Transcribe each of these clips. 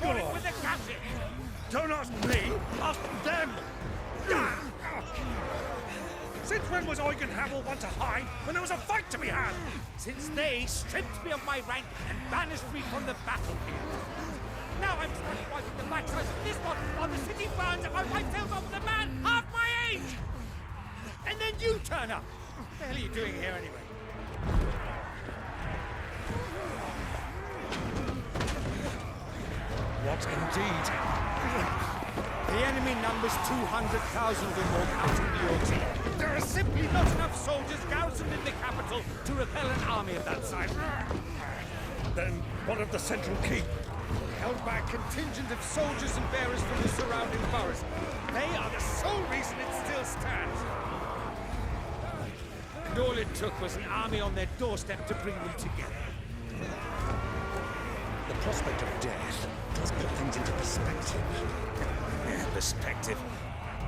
for it with the captain! Don't ask me, ask them! Since when was Eugen Hamel one to hide when there was a fight to be had? Since they stripped me of my rank and banished me from the battlefield. Now I'm stuck wiping the backside of this one while the city burns and my wife tells off with a man half my age! And then you turn up! What the hell are you doing here anyway? What indeed? The enemy numbers 200,000 or more counting the Yorkshire. There are simply not enough soldiers garrisoned in the capital to repel an army of that size. Then what of the central keep? Held by a contingent of soldiers and bearers from the surrounding boroughs. They are the sole reason it still stands. And all it took was an army on their doorstep to bring them together. The prospect of death does put things into perspective. Perspective.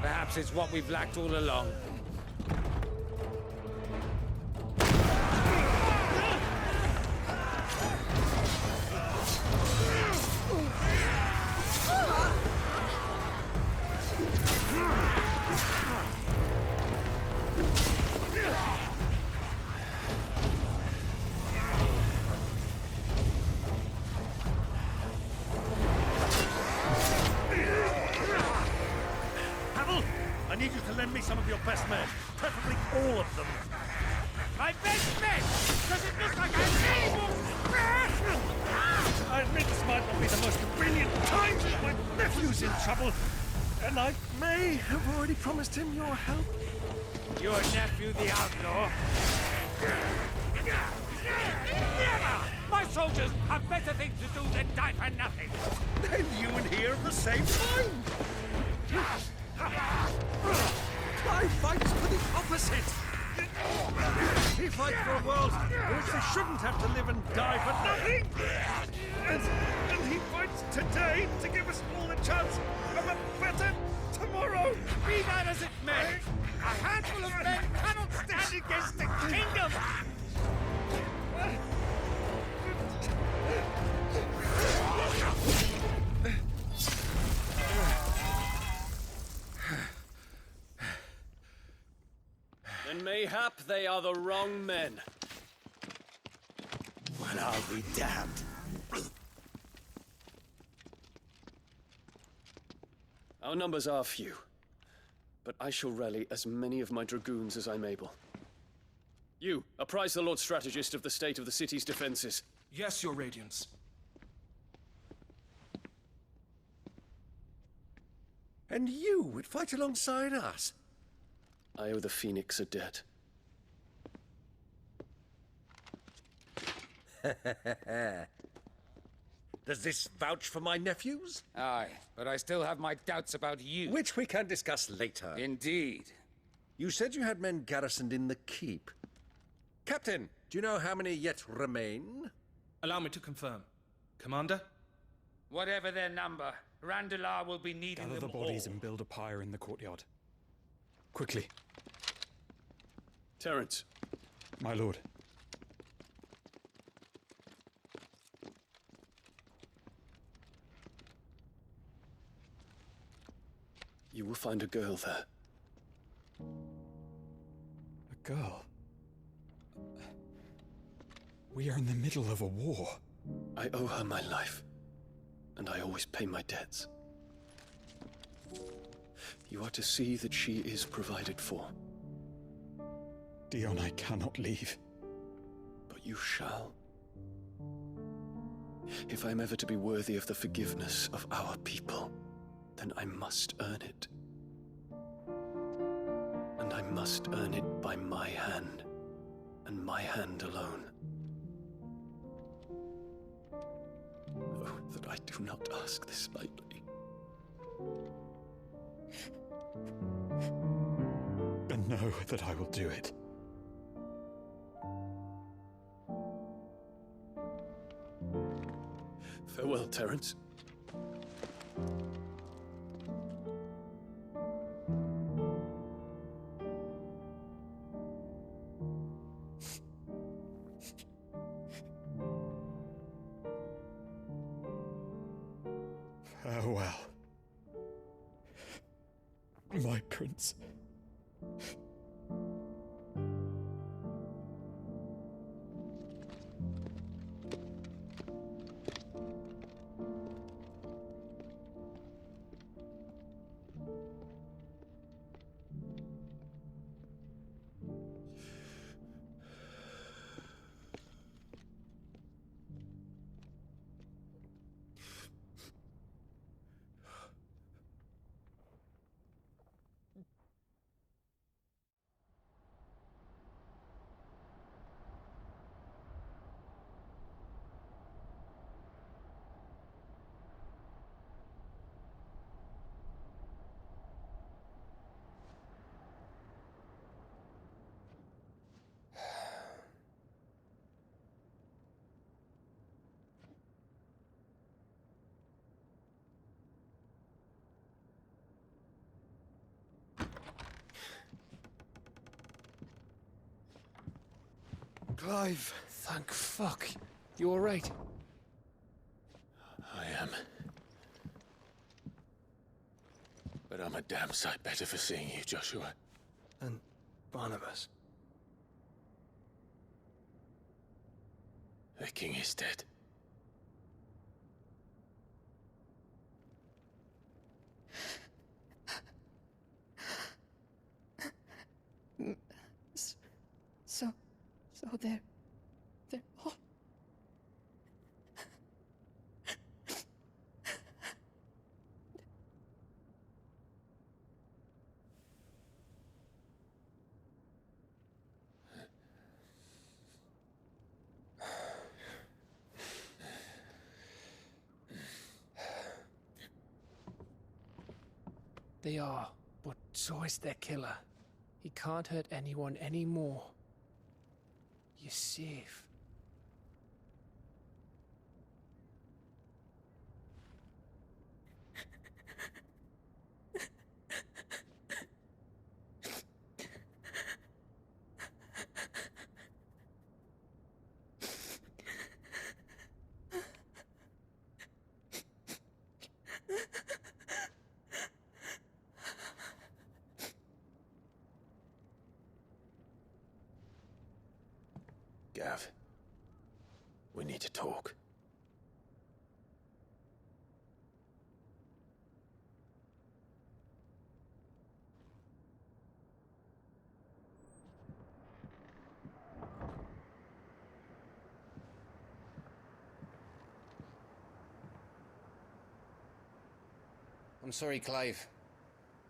Perhaps it's what we've lacked all along. I need you to lend me some of your best men, preferably all of them. My best men! Does it look like I'm able? I admit this might not be the most convenient time, but my nephew's in trouble, and I may have already promised him your help. Your nephew, the outlaw? Never! My soldiers have better things to do than die for nothing! Then you and he are of the same mind! I fight for the opposite! He fights for a world in which they shouldn't have to live and die for nothing! And he fights today to give us all a chance of a better tomorrow! Be that as it may, a handful of men cannot stand against the kingdom! Then mayhap they are the wrong men. Well, I'll be damned. Our numbers are few, but I shall rally as many of my dragoons as I'm able. You, apprise the Lord Strategist of the state of the city's defenses. Yes, Your Radiance. And you would fight alongside us? I owe the Phoenix a debt. Does this vouch for my nephews? Aye, but I still have my doubts about you. Which we can discuss later. Indeed. You said you had men garrisoned in the keep. Captain, do you know how many yet remain? Allow me to confirm. Commander? Whatever their number, Randalar will be needing Gather them the bodies all. and build a pyre in the courtyard. Quickly. Terence, My lord. you will find a girl there. A girl. We are in the middle of a war. I owe her my life, and I always pay my debts. You are to see that she is provided for. Dion, I cannot leave. But you shall. If I'm ever to be worthy of the forgiveness of our people, then I must earn it. And I must earn it by my hand, and my hand alone. Oh, that I do not ask this lightly. And know that I will do it. Farewell, Terence. Farewell. My prince. Clive! Thank fuck. You alright? I am. But I'm a damn sight better for seeing you, Joshua. And Barnabas. The king is dead. So they're all... They are, but so is their killer. He can't hurt anyone anymore. You're safe. Gav, we need to talk. I'm sorry, Clive.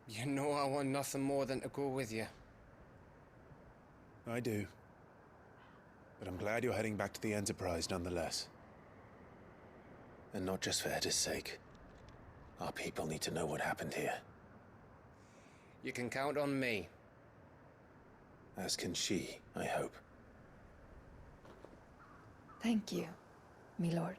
You know I want nothing more than to go with you. I do. But I'm glad you're heading back to the Enterprise nonetheless. And not just for Etta's sake. Our people need to know what happened here. You can count on me. As can she, I hope. Thank you, my lord.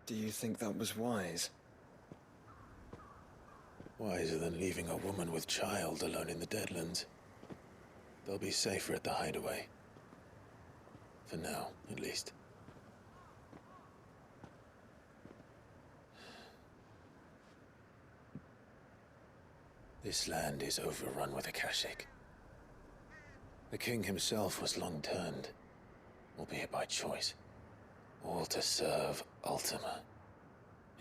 Do you think that was wise? Wiser than leaving a woman with child alone in the Deadlands. They'll be safer at the hideaway. For now, at least. This land is overrun with Akashic. The king himself was long turned, albeit by choice. All to serve Ultima,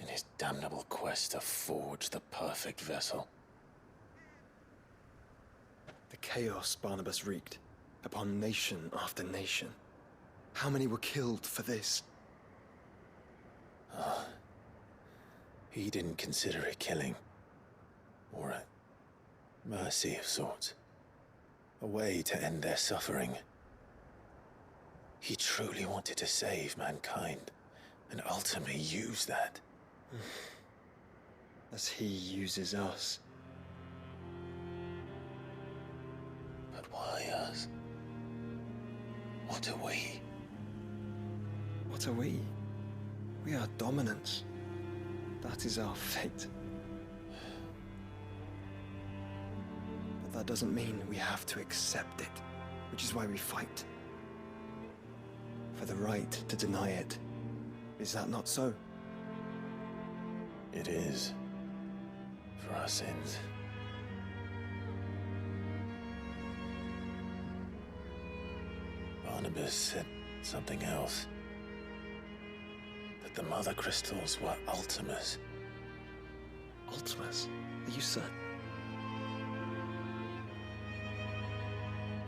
in his damnable quest to forge the perfect vessel. The chaos Barnabas wreaked upon nation after nation. How many were killed for this? He didn't consider it killing. Or a mercy of sorts. A way to end their suffering. He truly wanted to save mankind, and ultimately use that. As he uses us. But why us? What are we? What are we? We are dominance. That is our fate. that doesn't mean we have to accept it, which is why we fight. For the right to deny it. Is that not so? It is. For our sins. Barnabas said something else. That the Mothercrystals were Ultimas. Ultimas? Are you certain?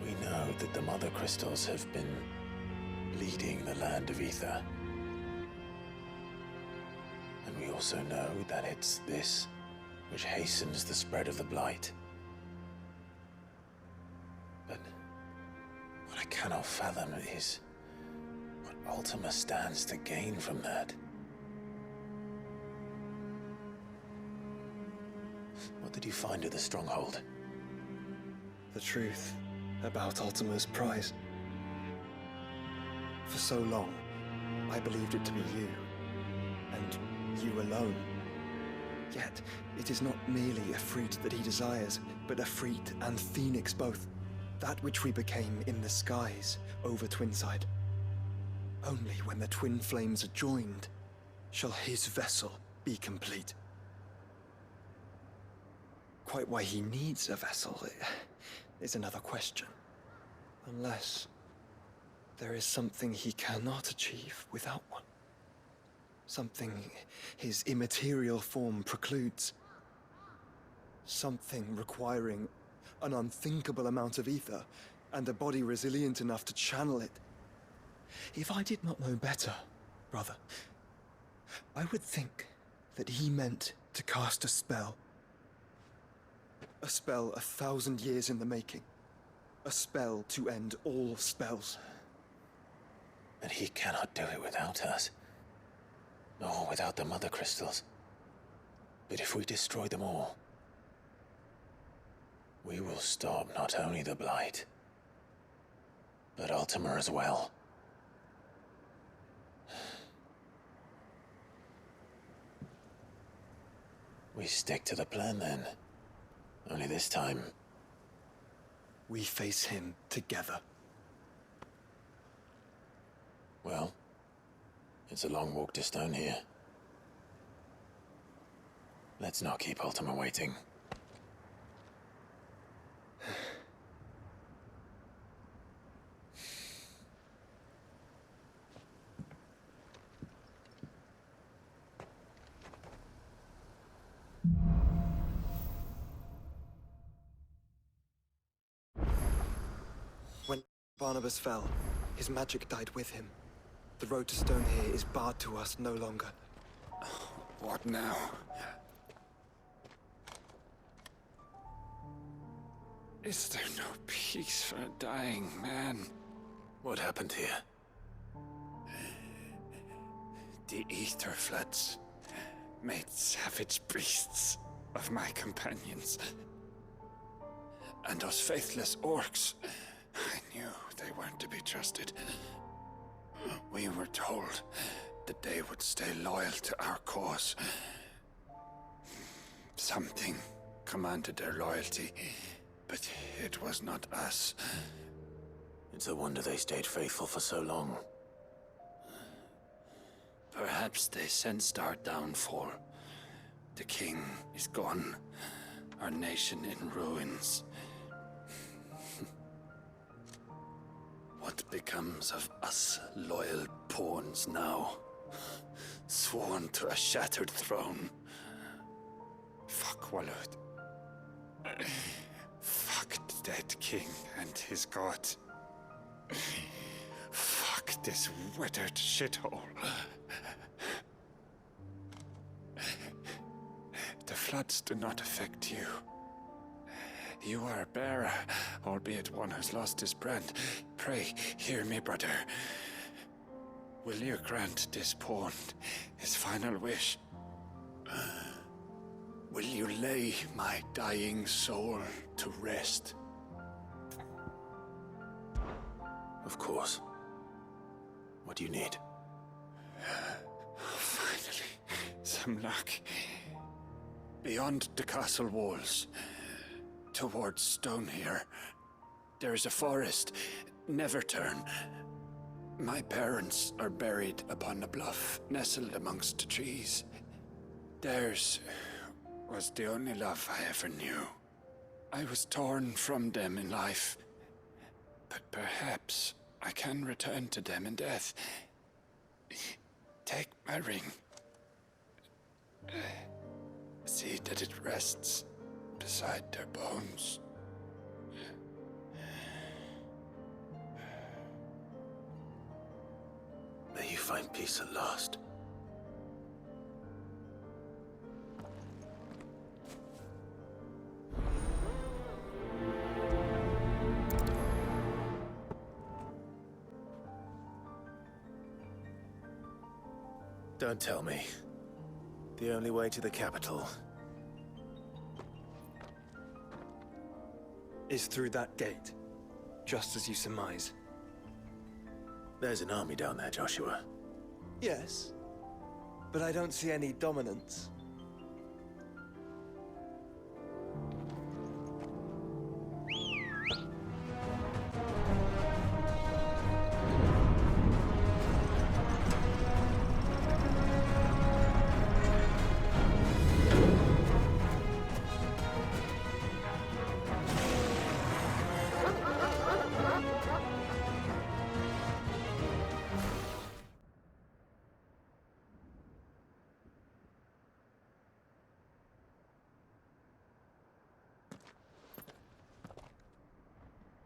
We know that the Mothercrystals have been leading the land of Aether. And we also know that it's this which hastens the spread of the Blight. But what I cannot fathom is what Ultima stands to gain from that. What did you find at the stronghold? The truth about Ultima's prize. For so long, I believed it to be you, and you alone. Yet, it is not merely a fruit that he desires, but a fruit and phoenix both. That which we became in the skies over Twinside. Only when the twin flames are joined shall his vessel be complete. Quite why he needs a vessel is another question. Unless there is something he cannot achieve without one. Something his immaterial form precludes. Something requiring an unthinkable amount of ether and a body resilient enough to channel it. If I did not know better, brother, I would think that he meant to cast a spell. A spell 1,000 years in the making. A spell to end all spells. And he cannot do it without us. Nor without the Mothercrystals. But if we destroy them all, we will stop not only the Blight, but Ultima as well. We stick to the plan then. Only this time, we face him together. Well, it's a long walk to Stone here. Let's not keep Ultima waiting. When Barnabas fell, his magic died with him. The road to Stone here is barred to us no longer. What now? Is there no peace for a dying man? What happened here? The aether floods made savage beasts of my companions. And those faithless orcs, I knew they weren't to be trusted. We were told that they would stay loyal to our cause. Something commanded their loyalty, but it was not us. It's a wonder they stayed faithful for so long. Perhaps they sensed our downfall. The king is gone, our nation in ruins. What becomes of us loyal pawns now? Sworn to a shattered throne. Fuck Walud. Fuck the dead king and his god. Fuck this withered shithole. The floods do not affect you. You are a bearer, albeit one who's lost his brand. Pray, hear me, brother. Will you grant this pawn his final wish? Will you lay my dying soul to rest? Of course. What do you need? Finally, some luck. Beyond the castle walls, towards stone here. There is a forest. Never turn. My parents are buried upon a bluff, nestled amongst the trees. Theirs was the only love I ever knew. I was torn from them in life, but perhaps I can return to them in death. Take my ring. See that it rests beside their bones. May you find peace at last. Don't tell me. The only way to the capital Is through that gate, just as you surmise. There's an army down there, Joshua. Yes, but I don't see any dominance.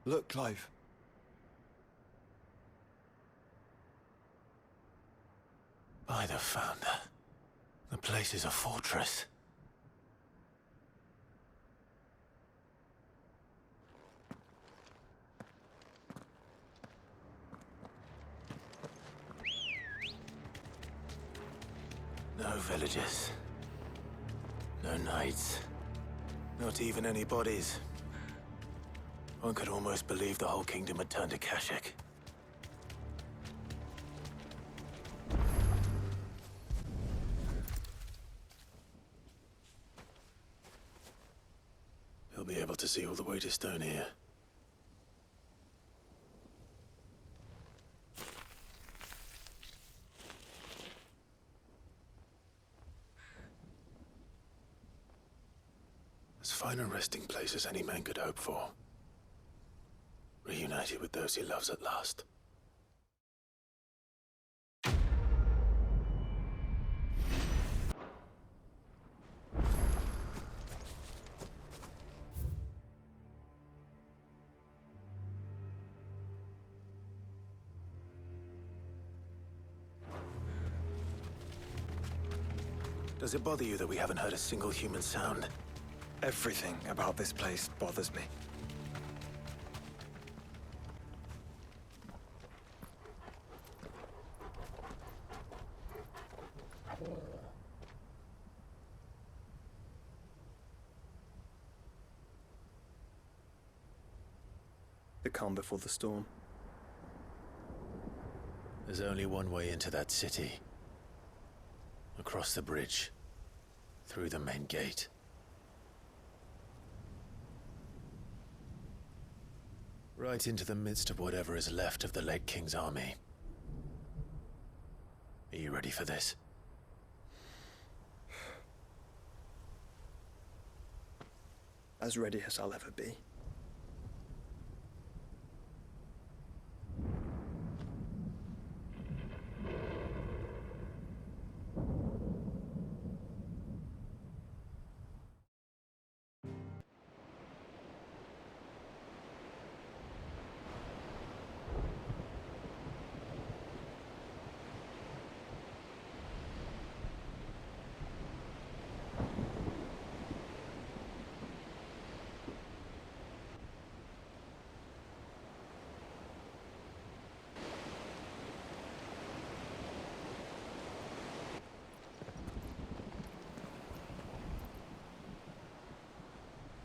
Look, Clive. By the Founder. The place is a fortress. No villages. No knights. Not even any bodies. One could almost believe the whole kingdom had turned to Kashyyyk. He'll be able to see all the way to stone here. As fine a resting place as any man could hope for. Reunited with those he loves at last. Does it bother you that we haven't heard a single human sound? Everything about this place bothers me. The calm before the storm. There's only one way into that city. Across the bridge. Through the main gate. Right into the midst of whatever is left of the late King's army. Are you ready for this? As ready as I'll ever be.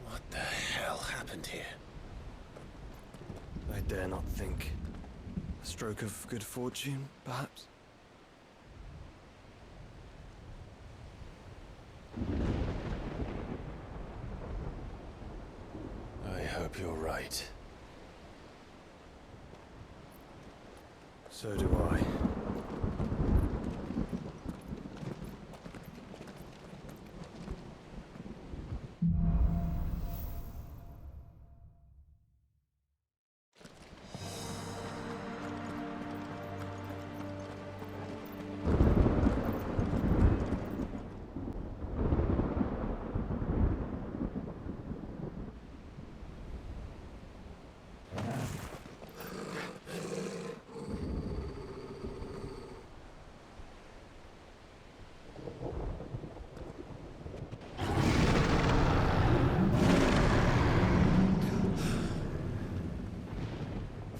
What the hell happened here? I dare not think. A stroke of good fortune, perhaps? So do I.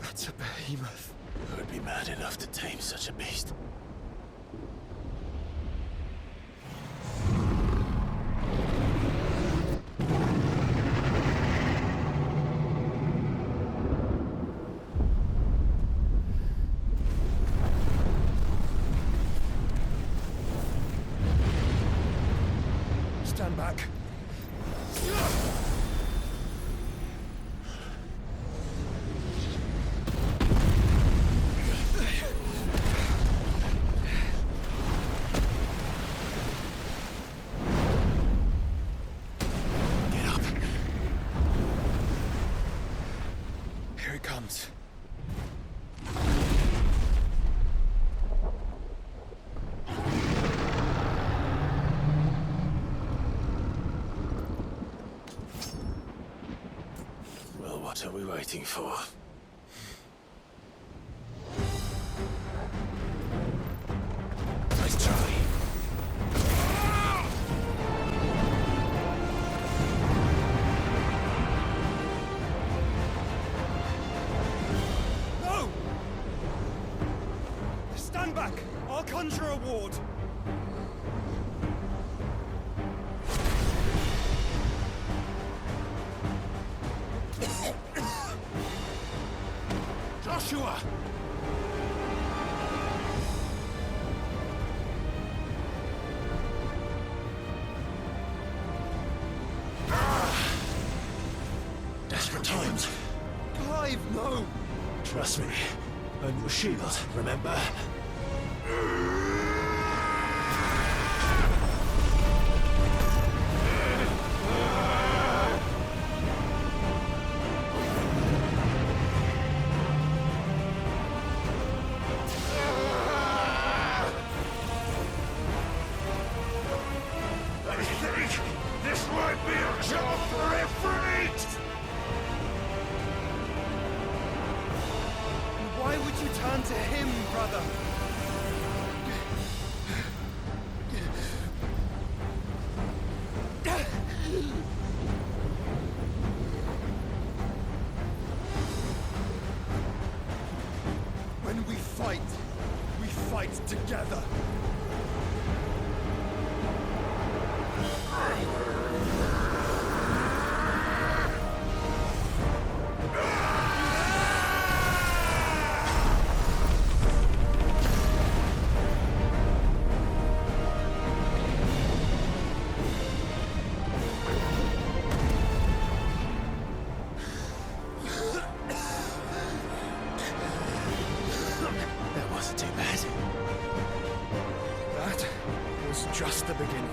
That's a behemoth. Who would be mad enough to tame such a beast? Stand back. Get up. Here it comes. Well, what are we waiting for? Nice try. No! Stand back! I'll conjure a ward. Joshua! Desperate times. Clive, no! Trust me. Earn your shield, remember? I think this might be a job for Ifrit! Why would you turn to him, brother? When we fight together. That wasn't too bad. That was just the beginning.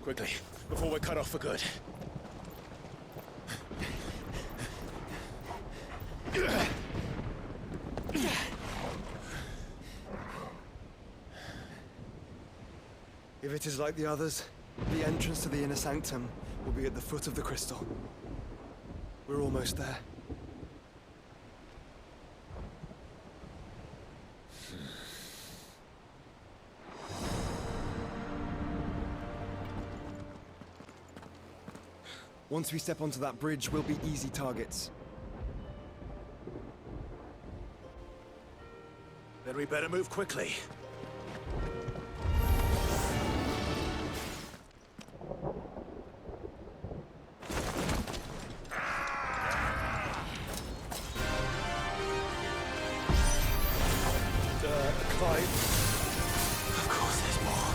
Quickly, before we're cut off for good. If it is like the others, the entrance to the inner sanctum will be at the foot of the crystal. We're almost there. Once we step onto that bridge, we'll be easy targets. Then we better move quickly. Clive. Of course there's more.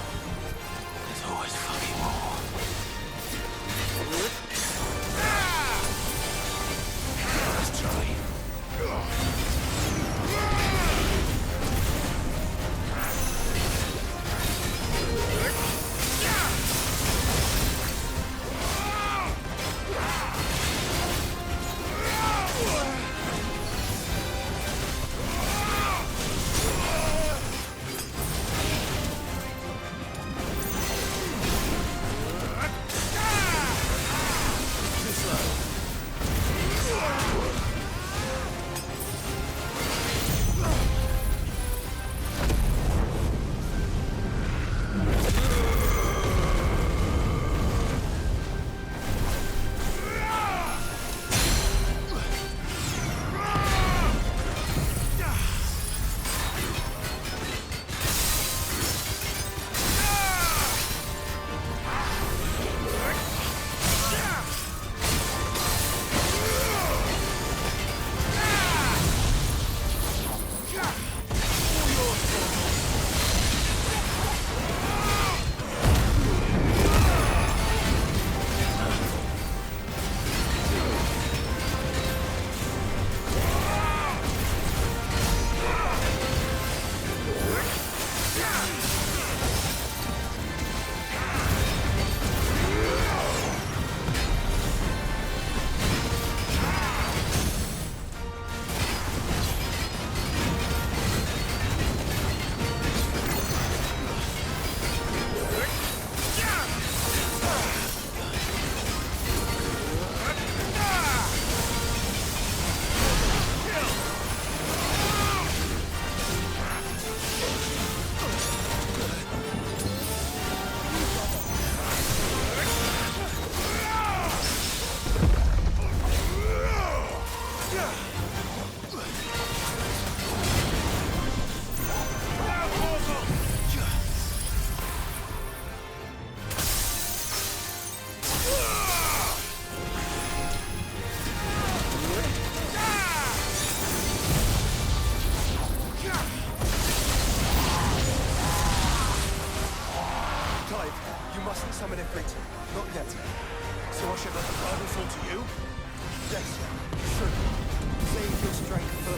There's always fucking more. Let's try. summon Ifrit. Not yet. So I should let the burden fall to you? Yes, you should. Save your strength for the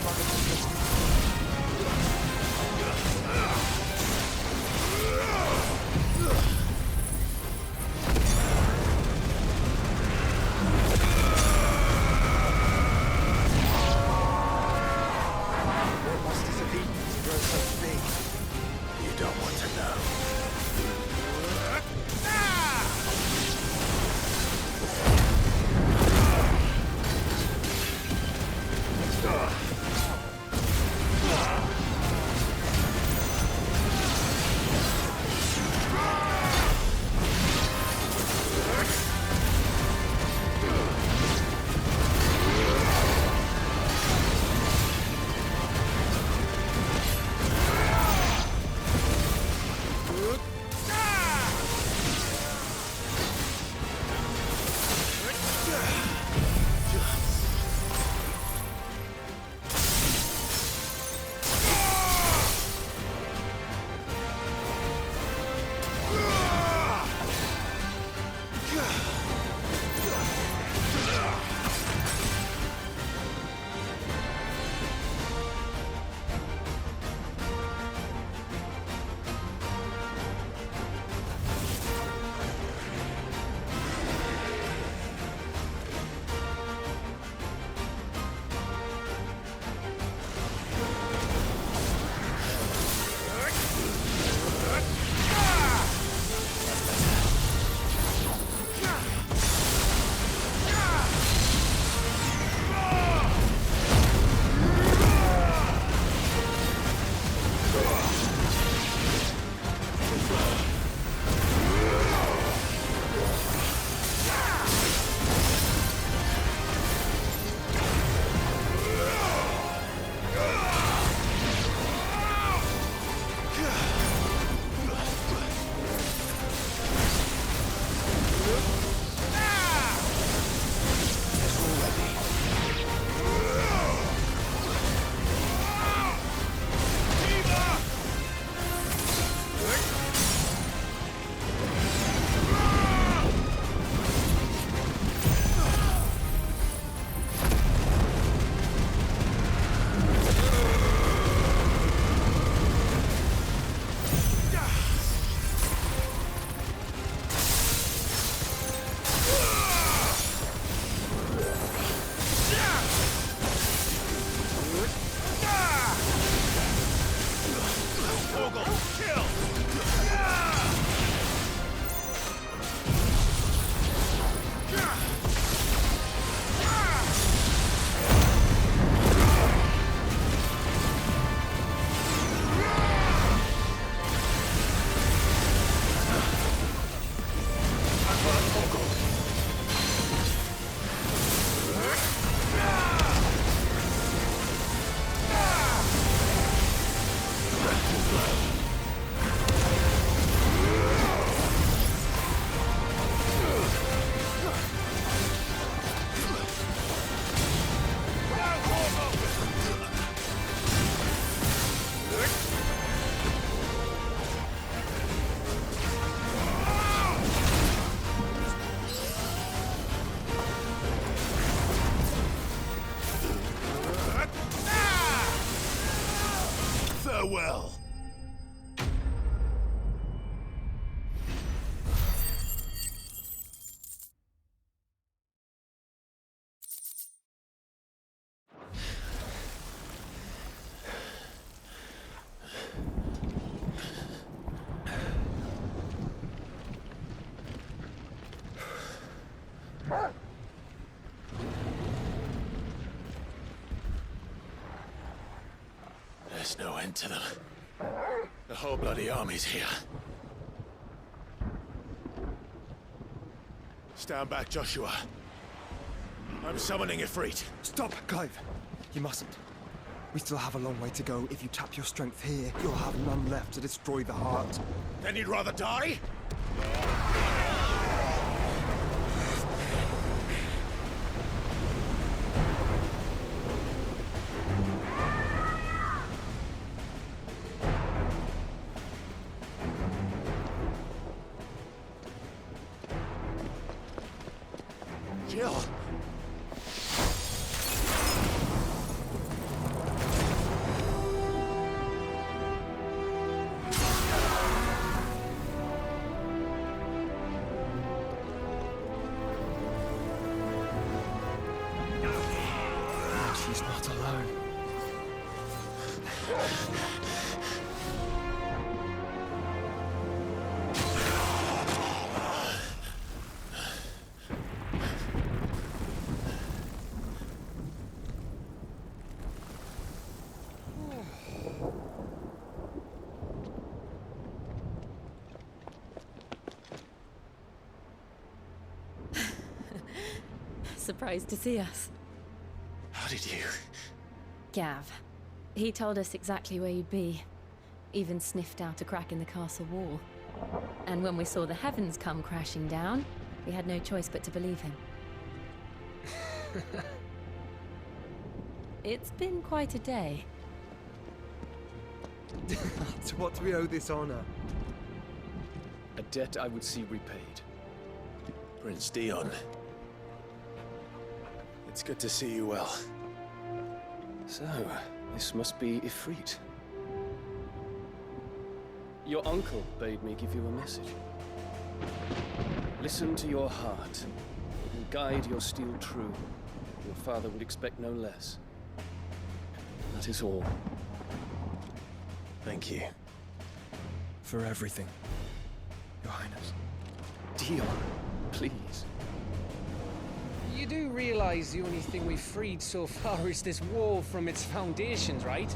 What must it be to grow so big? You don't want to know. no end to them. The whole bloody army's here. Stand back, Joshua. I'm summoning Ifrit. Stop, Clive! You mustn't. We still have a long way to go. If you tap your strength here, you'll have none left to destroy the heart. Then you'd rather die? Jill! She's not alone. Surprised to see us. How did you? Gav. He told us exactly where you'd be. Even sniffed out a crack in the castle wall. And when we saw the heavens come crashing down, we had no choice but to believe him. It's been quite a day. To what do we owe this honor? A debt I would see repaid. Prince Dion. It's good to see you well. So, this must be Ifrit. Your uncle bade me give you a message. Listen to your heart, and guide your steel true. Your father would expect no less. That is all. Thank you. For everything, Your Highness. Dion, please. You do realize the only thing we've freed so far is this wall from its foundations, right?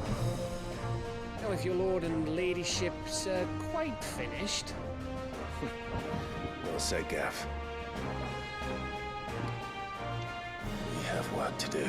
Now, if your lord and ladyship's quite finished... Well said, Gav. We have work to do.